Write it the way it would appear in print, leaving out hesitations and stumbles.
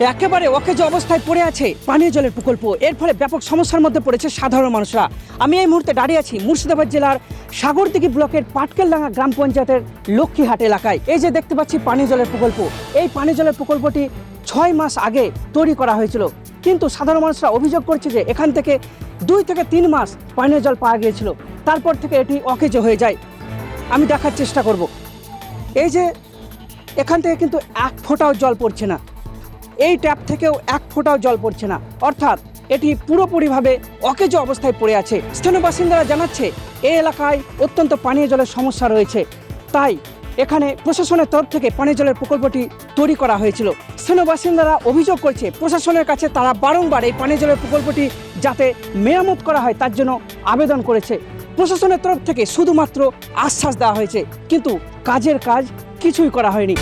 একেবারে অকেজো অবস্থায় পড়ে আছে পানীয় জলের প্রকল্প। এর ফলে ব্যাপক সমস্যার মধ্যে পড়েছে সাধারণ মানুষরা। আমি এই মুহূর্তে দাঁড়িয়ে আছি মুর্শিদাবাদ জেলার সাগরদিঘি ব্লকের পাটকেলডাঙ্গা গ্রাম পঞ্চায়েতের লক্ষ্মীহাট এলাকায়। এই যে দেখতে পাচ্ছি পানীয় জলের প্রকল্প, এই পানীয় জলের প্রকল্পটি 6 মাস আগে তৈরি করা হয়েছিল, কিন্তু সাধারণ মানুষরা অভিযোগ করছে যে এখান থেকে 2 থেকে 3 মাস পানীয় জল পাওয়া গিয়েছিল, তারপর থেকে এটি অকেজো হয়ে যায়। আমি দেখার চেষ্টা করব। এই যে এখান থেকে কিন্তু 1 ফোঁটাও জল পড়ছে না, এই ট্যাপ থেকেও 1 ফোঁটাও জল পড়ছে না, অর্থাৎ এটি পুরোপুরিভাবে অকেজো অবস্থায় পড়ে আছে। স্থানীয় বাসিন্দারা জানাচ্ছে এই এলাকায় অত্যন্ত পানীয় জলের সমস্যা রয়েছে, তাই এখানে প্রশাসনের তরফ থেকে পানীয় জলের প্রকল্পটি তৈরি করা হয়েছিল। স্থানীয় বাসিন্দারা অভিযোগ করছে প্রশাসনের কাছে তারা বারংবার এই পানীয় জলের প্রকল্পটি যাতে মেরামত করা হয় তার জন্য আবেদন করেছে। প্রশাসনের তরফ থেকে শুধুমাত্র আশ্বাস দেওয়া হয়েছে, কিন্তু কাজের কাজ কিছুই করা হয়নি।